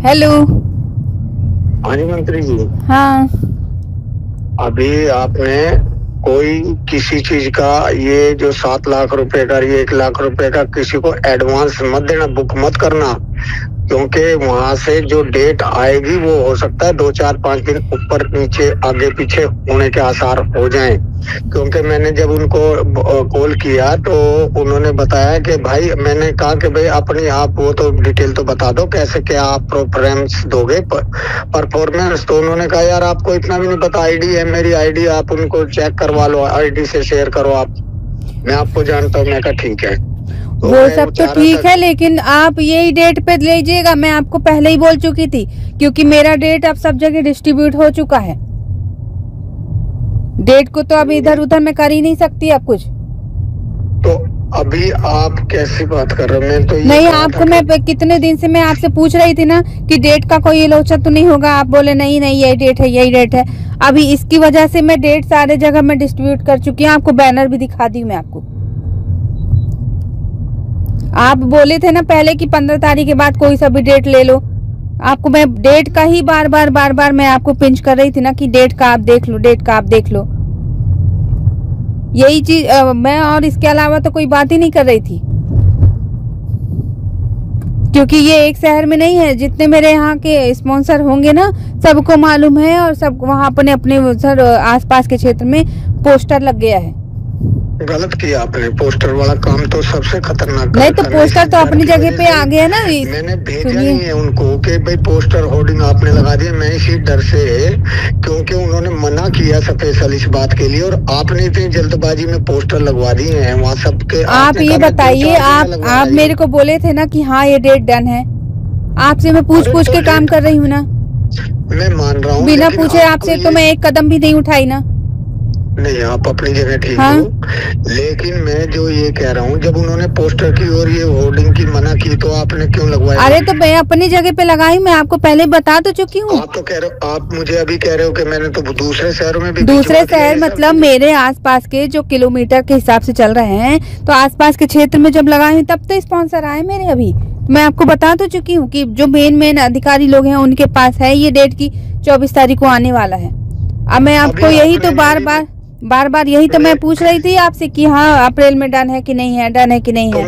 Hello. हाँ जी मंत्री जी। हाँ। अभी आपने कोई किसी चीज का ये जो 7 लाख रुपए का, ये 1 लाख रुपए का किसी को एडवांस मत देना, बुक मत करना, क्योंकि वहां से जो डेट आएगी वो हो सकता है 2-4-5 दिन ऊपर नीचे आगे पीछे होने के आसार हो जाएं। क्योंकि मैंने जब उनको कॉल किया तो उन्होंने बताया कि भाई, मैंने कहा कि भाई अपनी आप वो तो डिटेल तो बता दो, कैसे क्या आप प्रेफरेंस दोगे परफॉर्मेंस। तो उन्होंने कहा यार आपको इतना भी नहीं पता, आईडी है मेरी, आईडी आप उनको चेक करवा लो, आईडी से शेयर करो आप, मैं आपको जानता हूँ। मैं कहा ठीक है। तो वो सब तो ठीक है, लेकिन आप यही डेट पे लीजिएगा। मैं आपको पहले ही बोल चुकी थी, क्योंकि मेरा डेट अब सब जगह डिस्ट्रीब्यूट हो चुका है। डेट को तो अब इधर उधर मैं कर ही नहीं सकती अब कुछ। तो अभी आप कैसी बात कर रहे हो? मैं तो ये नहीं, आपको मैं कितने दिन से मैं आपसे पूछ रही थी ना कि डेट का कोई लोचा तो नहीं होगा। आप बोले नहीं नहीं यही डेट है, यही डेट है। अभी इसकी वजह से मैं डेट सारे जगह में डिस्ट्रीब्यूट कर चुकी हूँ। आपको बैनर भी दिखा दी मैं आपको। आप बोले थे ना पहले कि 15 तारीख के बाद कोई सा भी डेट ले लो। आपको मैं डेट का ही बार बार मैं आपको पिंच कर रही थी ना कि डेट का आप देख लो, डेट का आप देख लो। यही चीज मैं और इसके अलावा तो कोई बात ही नहीं कर रही थी, क्योंकि ये एक शहर में नहीं है। जितने मेरे यहाँ के स्पॉन्सर होंगे ना, सबको मालूम है, और सब वहाँ अपने अपने उधर आसपास के क्षेत्र में पोस्टर लग गया है। गलत किया आपने, पोस्टर वाला काम तो सबसे खतरनाक। नहीं तो पोस्टर तो अपनी जगह पे आ गया ना। मैंने भेजा नहीं है उनको कि भाई पोस्टर होर्डिंग आपने लगा दिया, मैं इसी डर से, क्योंकि उन्होंने मना किया स्पेशल इस बात के लिए, और आपने इतनी जल्दबाजी में पोस्टर लगवा दिए हैं वहाँ सबके। आप ये बताइए, आप मेरे को बोले थे ना कि हाँ ये डेट डन है। आपसे मैं पूछ के काम कर रही हूँ ना। मैं मान रहा हूँ, बिना पूछे आपसे तो मैं एक कदम भी नहीं उठाई ना। नहीं, आप अपनी जगह ठीक हाँ? हो, लेकिन मैं जो ये कह रहा हूँ, जब उन्होंने पोस्टर की और ये होर्डिंग की मना की तो आपने क्यों लगवाया? अरे तो मैं अपनी जगह पे लगाई, मैं आपको पहले बता तो चुकी हूँ। आप तो कह रहे हो, आप मुझे अभी कह रहे हो कि मैंने तो दूसरे शहरों में भी, दूसरे शहर मतलब मेरे आसपास के जो किलोमीटर के हिसाब से चल रहे हैं, तो आसपास के क्षेत्र में जब लगाए तब तो स्पॉन्सर आए मेरे। अभी मैं आपको बता तो चुकी हूँ कि जो मेन अधिकारी लोग हैं उनके पास है ये डेट की 24 तारीख को आने वाला है। अब मैं आपको यही तो बार यही तो मैं पूछ रही थी आपसे कि हाँ अप्रैल में डन है कि नहीं है, डन है कि नहीं है।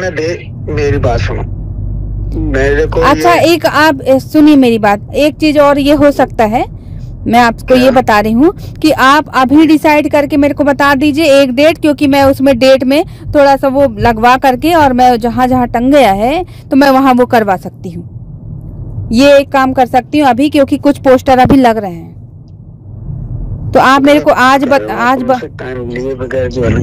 मेरी बात सुनो मेरे को। अच्छा एक आप सुनिए मेरी बात, एक चीज और ये हो सकता है, मैं आपको ये बता रही हूँ कि आप अभी डिसाइड करके मेरे को बता दीजिए एक डेट, क्योंकि मैं उसमें डेट में थोड़ा सा वो लगवा करके, और मैं जहाँ जहाँ टंग गया है तो मैं वहाँ वो करवा सकती हूँ। ये एक काम कर सकती हूँ अभी, क्योंकि कुछ पोस्टर अभी लग रहे हैं। तो आप मेरे को आज टाइम लिए बगैर जो है,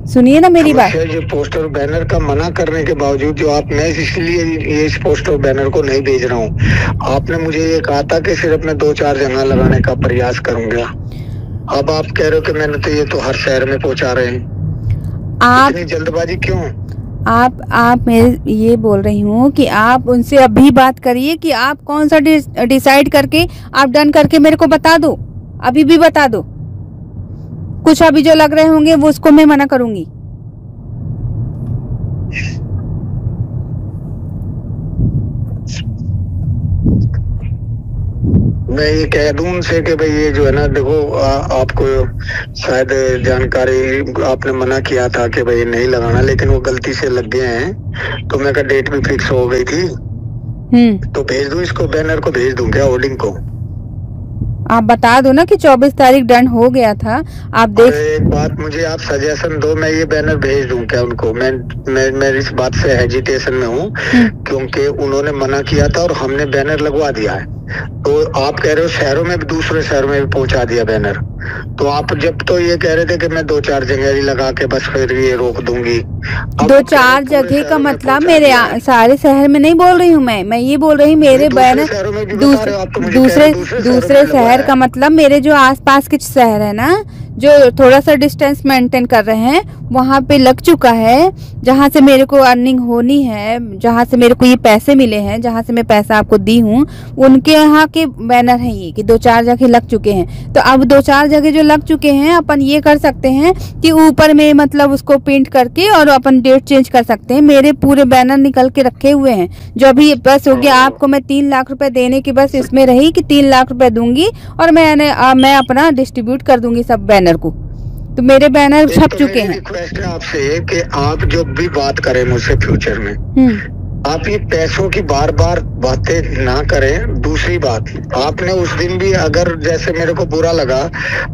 सुनिए ना मेरी बात। जो पोस्टर बैनर का मना करने के बावजूद जो आप, मैं इसलिए ये इस पोस्टर बैनर को नहीं भेज रहा हूँ। आपने मुझे ये कहा था कि सिर्फ मैं 2-4 जगह लगाने का प्रयास करूंगा। अब आप कह रहे हो कि मैंने तो ये तो हर शहर में पहुंचा रहे हैं। आप इतनी जल्दबाजी क्यों? आप मैं ये बोल रही हूँ कि आप उनसे अभी बात करिए कि आप कौन सा डिसाइड करके आप डन करके मेरे को बता दो, अभी भी बता दो। कुछ अभी जो लग रहे होंगे वो उसको मैं मना करूंगी। मैं ये कह दूं उनसे कि भाई ये जो है ना, देखो आपको शायद जानकारी, आपने मना किया था कि भाई नहीं लगाना, लेकिन वो गलती से लग गए हैं। तो मैं कहा डेट भी फिक्स हो गई थी, तो भेज दूं इसको, बैनर को भेज दूं क्या, होर्डिंग को? आप बता दो ना कि 24 तारीख डन हो गया था। आप देख, एक बात मुझे आप सजेशन दो, मैं ये बैनर भेज दूं क्या उनको? मैं इस बात से हेजिटेशन में हूँ, क्योंकि उन्होंने मना किया था और हमने बैनर लगवा दिया है। तो आप कह रहे हो शहरों में भी, दूसरे शहरों में भी पहुंचा दिया बैनर। तो आप जब तो ये कह रहे थे कि मैं 2-4 जगह ही लगा के बस फिर ये रोक दूंगी। 2-4 जगह का मतलब मेरे सारे शहर में नहीं बोल रही हूँ मैं ये बोल रही हूँ मेरे बैनर दूसरे शहर का मतलब मेरे जो आसपास के शहर है ना, जो थोड़ा सा डिस्टेंस मेंटेन कर रहे हैं, वहाँ पे लग चुका है। जहाँ से मेरे को अर्निंग होनी है, जहाँ से मेरे को ये पैसे मिले हैं, जहाँ से मैं पैसा आपको दी हूँ, उनके यहाँ के बैनर हैं ये कि 2-4 जगह लग चुके हैं। तो अब 2-4 जगह जो लग चुके हैं अपन ये कर सकते हैं कि ऊपर में मतलब उसको प्रिंट करके और अपन डेट चेंज कर सकते हैं। मेरे पूरे बैनर निकल के रखे हुए हैं, जो अभी बस हो गया आपको मैं 3 लाख रुपए देने की बस इसमें रही कि 3 लाख रुपए दूंगी और मैं अपना डिस्ट्रीब्यूट कर दूंगी सब बैनर को। तो मेरे बैनर छप चुके हैं। रिक्वेस्ट है आपसे कि आप जो भी बात करें मुझसे फ्यूचर में, आप ये पैसों की बार बार बातें ना करें। दूसरी बात, आपने उस दिन भी अगर जैसे मेरे को बुरा लगा,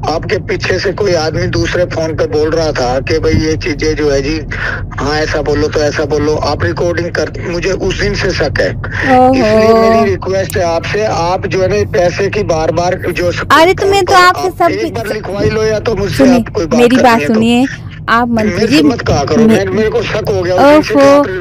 आपके पीछे से कोई आदमी दूसरे फोन पे बोल रहा था कि भाई ये चीजें जो है जी, हाँ ऐसा बोलो तो ऐसा बोलो, आप रिकॉर्डिंग कर, मुझे उस दिन से शक है। इसलिए मेरी रिक्वेस्ट है आपसे, आप जो है ना पैसे की बार बार जो, अरे तो मैं तो आपसे सब एक बार लिखवाई लो या तो मुझसे आप कोई बात मेरी बात सुनिए आप मंत्री जी, मत कहा करो। मेरे को शक हो गया।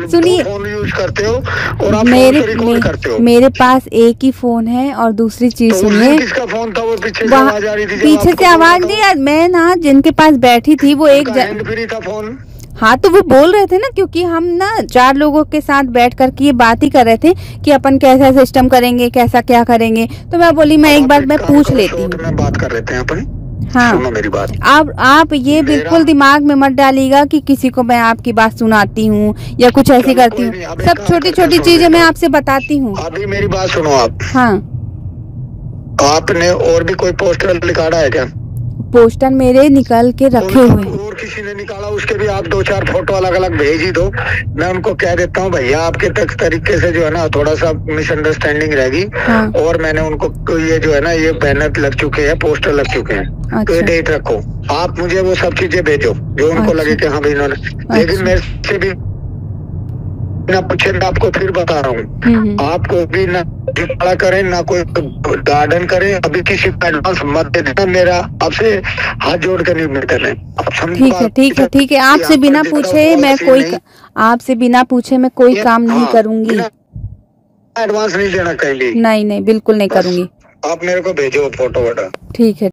सुनिए, फोन यूज करते हो और आप रिकॉर्ड करते हो। मेरे पास एक ही फोन है। और दूसरी चीज तो सुनिए, किसका फोन था वो? पीछे से आवाज आ रही थी। पीछे से आवाज नहीं यार, मैं ना जिनके पास बैठी थी वो एक फ्री था फोन। हाँ तो वो बोल रहे थे ना, क्योंकि हम ना 4 लोगों के साथ बैठ करके ये बात ही कर रहे थे कि अपन कैसा सिस्टम करेंगे, कैसा क्या करेंगे। तो मैं बोली मैं एक बार मैं पूछ लेती हूँ। बात कर लेते हैं अपन। हाँ सुनो मेरी बात। आप ये बिल्कुल दिमाग में मत डालिएगा कि किसी को मैं आपकी बात सुनाती हूँ या कुछ ऐसी करती हूँ। सब छोटी छोटी चीजें मैं आपसे बताती हूँ। अभी मेरी बात सुनो आप। हाँ, आपने और भी कोई पोस्टर निकाला है क्या? पोस्टर मेरे निकल के रखे हुए हैं। और किसी ने निकाला उसके भी आप 2-4 फोटो अलग अलग भेज ही दो। मैं उनको कह देता हूँ भैया आपके तक तरीके से जो है ना थोड़ा सा मिसअंडरस्टैंडिंग रहेगी। हाँ। और मैंने उनको ये जो है ना ये बैनर लग चुके हैं, पोस्टर लग चुके हैं। अच्छा। तो ये डेट रखो, आप मुझे वो सब चीजें भेजो जो उनको लगे कि हाँ भाई इन्होंने। लेकिन मेरे से भी ना पूछे, मैं आपको फिर बता रहा हूँ, आपको भी ना खड़ा करें ना कोई गार्डन करें, अभी किसी को एडवांस मत दे देना। मेरा आपसे हाथ जोड़ कर निवेदन है। ठीक है। आपसे बिना पूछे मैं कोई काम नहीं करूंगी। एडवांस नहीं देना कहीं भी। नहीं बिल्कुल नहीं करूंगी। आप मेरे को भेजो फोटो वोटो। ठीक है।